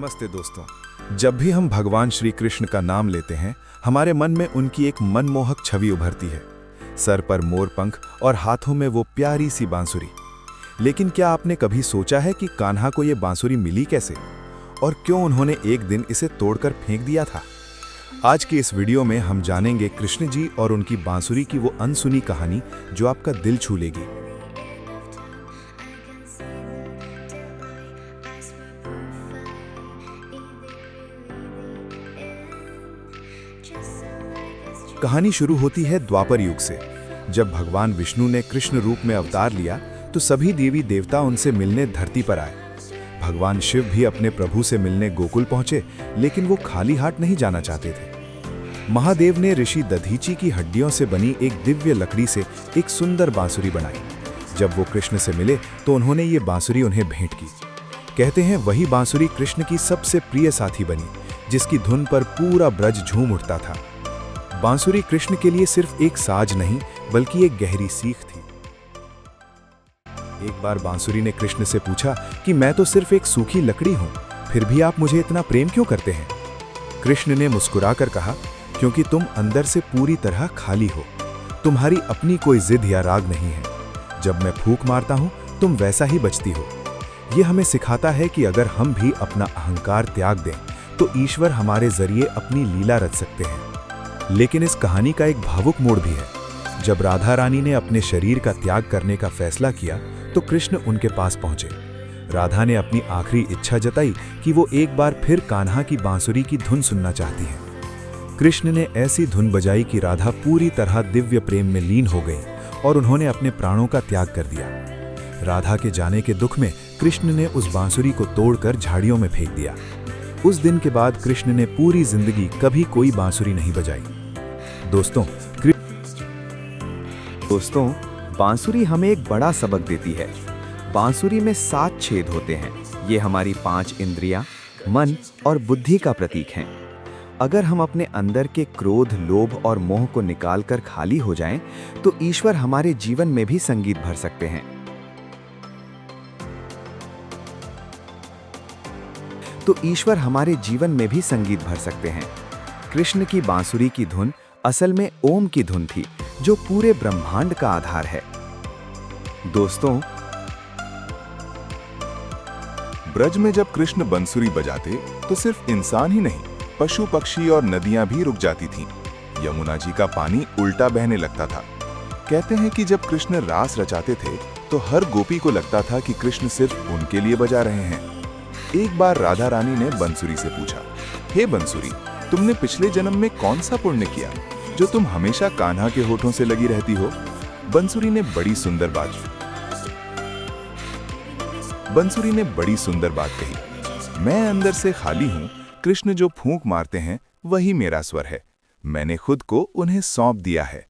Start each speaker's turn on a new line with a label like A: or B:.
A: नमस्ते दोस्तों। जब भी हम भगवान श्री कृष्ण का नाम लेते हैं, हमारे मन में उनकी एक मनमोहक छवि उभरती है। सर पर मोर पंख और हाथों में वो प्यारी सी बांसुरी। लेकिन क्या आपने कभी सोचा है कि कान्हा को ये बांसुरी मिली कैसे और क्यों उन्होंने एक दिन इसे तोड़कर फेंक दिया था? आज की इस वीडियो में हम जानेंगे कृष्ण जी और उनकी बांसुरी की वो अनसुनी कहानी जो आपका दिल छू लेगी। कहानी शुरू होती है द्वापर युग से। जब भगवान विष्णु ने कृष्ण रूप में अवतार लिया तो सभी देवी देवता उनसे मिलने धरती पर आए। भगवान शिव भी अपने प्रभु से मिलने गोकुल पहुंचे, लेकिन वो खाली हाथ नहीं जाना चाहते थे। महादेव ने ऋषि दधीची की हड्डियों से बनी एक दिव्य लकड़ी से एक सुंदर बांसुरी बनाई। जब वो कृष्ण से मिले तो उन्होंने ये बांसुरी उन्हें भेंट की। कहते हैं वही बांसुरी कृष्ण की सबसे प्रिय साथी बनी, जिसकी धुन पर पूरा ब्रज झूम उठता था। बांसुरी कृष्ण के लिए सिर्फ एक साज नहीं, बल्कि एक गहरी सीख थी। एक बार बांसुरी ने कृष्ण से पूछा कि मैं तो सिर्फ एक सूखी लकड़ी हूं, फिर भी आप मुझे इतना प्रेम क्यों करते हैं? कृष्ण ने मुस्कुराकर कहा, क्योंकि तुम अंदर से पूरी तरह खाली हो। तुम्हारी अपनी कोई जिद या राग नहीं है। जब मैं फूंक मारता हूं, तुम वैसा ही बचती हो। यह हमें सिखाता है कि अगर हम भी अपना अहंकार त्याग दें तो ईश्वर हमारे जरिए अपनी लीला रच सकते हैं। लेकिन इस कहानी का एक भावुक मोड़ भी है। जब राधा रानी ने अपने शरीर का त्याग करने का फैसला किया तो कृष्ण उनके पास पहुंचे। राधा ने अपनी आखिरी इच्छा जताई कि वो एक बार फिर कान्हा की बांसुरी की धुन सुनना चाहती है। कृष्ण ने ऐसी धुन बजाई कि राधा पूरी तरह दिव्य प्रेम में लीन हो गई और उन्होंने अपने प्राणों का त्याग कर दिया। राधा के जाने के दुख में कृष्ण ने उस बांसुरी को तोड़कर झाड़ियों में फेंक दिया। उस दिन के बाद कृष्ण ने पूरी जिंदगी कभी कोई बांसुरी नहीं बजाई। दोस्तों, बांसुरी हमें एक बड़ा सबक देती है। बांसुरी में 7 छेद होते हैं। ये हमारी 5 इंद्रियां, मन और बुद्धि का प्रतीक हैं। अगर हम अपने अंदर के क्रोध, लोभ और मोह को निकालकर खाली हो जाएं, तो ईश्वर हमारे जीवन में भी संगीत भर सकते हैं। कृष्ण की बांसुरी की धुन असल में ओम की धुन थी, जो पूरे ब्रह्मांड का आधार है।
B: दोस्तों, ब्रज में जब कृष्ण बंसुरी बजाते तो सिर्फ इंसान ही नहीं, पशु पक्षी और नदियां भी रुक जाती थीं। यमुना जी का पानी उल्टा बहने लगता था। कहते हैं कि जब कृष्ण रास रचाते थे तो हर गोपी को लगता था कि कृष्ण सिर्फ उनके लिए बजा रहे हैं। एक बार राधा रानी ने बंसुरी से पूछा, हे बंसुरी, तुमने पिछले जन्म में कौन सा पुण्य किया जो तुम हमेशा कान्हा के होठों से लगी रहती हो? बंसुरी ने बड़ी सुंदर बात कही, मैं अंदर से खाली हूं। कृष्ण जो फूंक मारते हैं वही मेरा स्वर है। मैंने खुद को उन्हें सौंप दिया है।